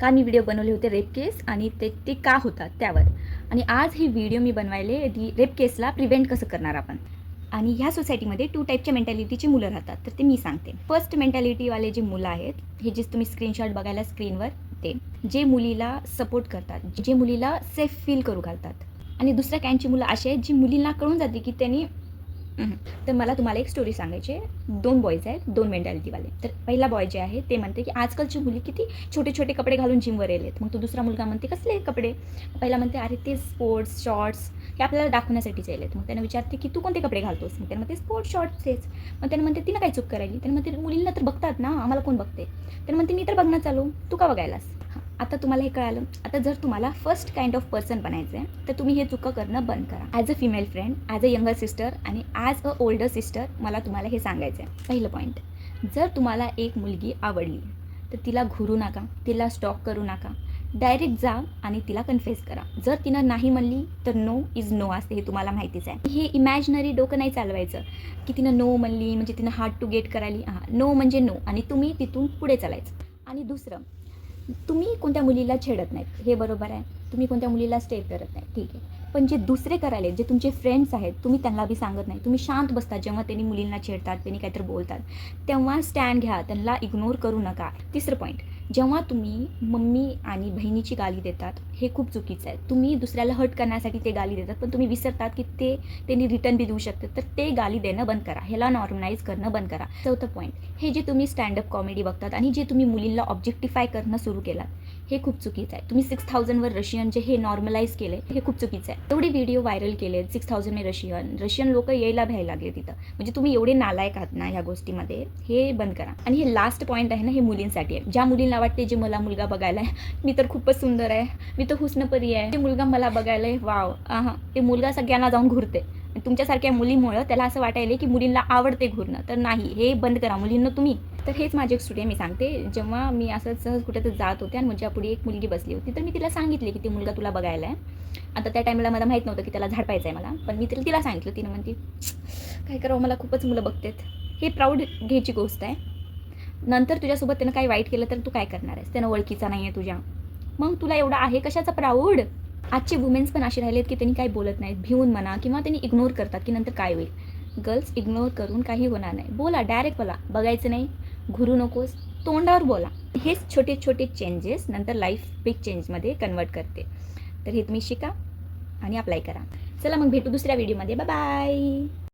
का मी व्हिडिओ बनवले होते रेप केस आणि ते का होतात त्यावर. आणि आज ही व्हिडिओ मी बनवायले रेप केसला प्रिव्हेंट कसं करणार आपण. आणि ह्या सोसायटीमध्ये 2 टाईपच्या मेंटॅलिटीची मुलं राहतात, तर ते मी सांगते. फर्स्ट मेंटॅलिटीवाले जे मुलं आहेत, हे जे तुम्ही स्क्रीनशॉट बघायला स्क्रीनवर, ते जे मुलीला सपोर्ट करतात, जे मुलीला सेफ फील करू घालतात. आणि दुसऱ्या कॅनची मुलं अशी आहेत जी मुलींना कळून जाते की त्यांनी तर मला तुम्हाला एक स्टोरी सांगायची आहे. 2 बॉयज आहेत, 2 मेंटॅलिटीवाले. तर पहिला बॉय जे आहे ते म्हणते की आजकालची मुली किती छोटे छोटे कपडे घालून जिमवर येलेत. मग तो दुसरा मुलगा म्हणते कसले कपडे. पहिला म्हणते अरे ते स्पोर्ट्स शॉर्ट्स हे आपल्याला दाखवण्यासाठीच येलेत. मग त्यानं विचारते की तू कोणते कपडे घालतोस. मग त्यानं म्हणते स्पोर्ट्स शॉर्ट्सचेच. मग त्यानं म्हणते तिनं काय चूक करायली. त्यानं म्हणते मुलींना तर बघतात ना, आम्हाला कोण बघते. त्यानं म्हणते मी तर बघणं चालू, तू का बघायलास. आता तुम्हाला हे कळालं. आता जर तुम्हाला फर्स्ट काइंड ऑफ पर्सन बनायचं आहे तर तुम्ही हे चुका करणं बंद करा. As a female friend, as a younger sister आणि ॲज अ ओल्डर सिस्टर मला तुम्हाला हे सांगायचं आहे. पहिलं पॉईंट, जर तुम्हाला एक मुलगी आवडली तर तिला घुरू नका, तिला स्टॉक करू नका. डायरेक्ट जा आणि तिला कन्फेस करा. जर तिनं नाही म्हणली तर नो इज नो असते, हे तुम्हाला माहितीच आहे. हे इमॅजिनरी डोकं नाही चालवायचं की तिनं नो म्हणली म्हणजे तिनं हार्ड टू गेट करायली. नो म्हणजे नो आणि तुम्ही तिथून पुढे चालायचं. आणि दुसरं, तुम्ही कोणत्या मुलीला छेडत नाहीत, हे बरोबर आहे. तुम्ही कोणत्या मुलीला स्टे करत नाही, ठीक आहे. पण जे दुसरे करायले, जे तुमचे फ्रेंड्स आहेत, तुम्ही त्यांना बी सांगत नाही. तुम्ही शांत बसता जेव्हा त्यांनी मुलींना छेडतात, त्यांनी काहीतरी बोलतात, तेव्हा स्टँड घ्या, त्यांना इग्नोर करू नका. तिसरं पॉईंट, जेव्हा तुम्ही मम्मी आणि बहिणीची गाली देतात, हे खूप चुकीचं आहे. तुम्ही दुसऱ्याला हर्ट करण्यासाठी ते गाली देतात, पण तुम्ही विसरतात की त्यांनी रिटर्न बी देऊ शकतात. तर ते गाली देणं बंद करा, ह्याला नॉर्मलाइज करणं बंद करा. चौथं पॉईंट, हे जे तुम्ही स्टँडअप कॉमेडी बघतात आणि जे तुम्ही मुलींना ऑब्जेक्टिफाय करणं सुरू केलात, हे खूप चुकीचं आहे. तुम्ही 6000वर रशियन जे हे नॉर्मलाइज केले, हे खूप चुकीचं आहे. तेवढे व्हिडिओ व्हायरल केले 6000 रशियन लोक यायला भ्यायला लागले तिथं. म्हणजे तुम्ही एवढे नालायक आहात ना ह्या गोष्टीमध्ये, हे बंद करा. आणि हे लास्ट पॉईंट आहे ना, हे मुलींसाठी आहे. ज्या मुलींना वाटते जे मला मुलगा बघायला आहे, मी तर खूपच सुंदर आहे, मी तर हुस्नपरी आहे, ते मुलगा मला बघायला आहे, वाव, ते मुलगा सगळ्यांना जाऊन घुरते. तुमच्यासारख्या मुलीमुळं त्याला असं वाटायला की मुलींना आवडते घुरणं. तर नाही, हे बंद करा मुलींना तुम्ही. तर हेच माझी एक स्टोरी आहे, मी सांगते. जेव्हा मी असंच सहज कुठं तर जात होते आणि माझ्या पुढे एक मुलगी बसली होती, तर मी तिला सांगितले की ते मुलगा तुला बघायला आहे. आता त्या टाईमला मला माहीत नव्हतं की त्याला झाडपायचं आहे मला, पण मी तिला सांगितलं. तिनं म्हणते काय करावं, मला खूपच मुलं बघतात. हे प्राऊड घ्यायची गोष्ट आहे. नंतर तुझ्यासोबत त्यानं काही वाईट केलं तर तू काय करणार आहेस. त्यानं ओळखीचा नाही आहे तुझ्या, मग तुला एवढा आहे कशाचा प्राऊड. आजचे वुमेन्स पण असे राहिलेत की त्यांनी काही बोलत नाहीत, भिवून म्हणा किंवा त्यांनी इग्नोर करतात की नंतर काय होईल. गर्ल्स, इग्नोर करून काही होणार नाही. बोला, डायरेक्ट बोला, बघायचं नाही, घुरू नकोस, तोंडावर बोला. हेच छोटे छोटे चेंजेस नंतर लाईफ बिग चेंजमध्ये कन्वर्ट करते. तर हे तुम्ही शिका आणि अप्लाय करा. चला मग भेटू दुसऱ्या व्हिडिओमध्ये. Bye bye.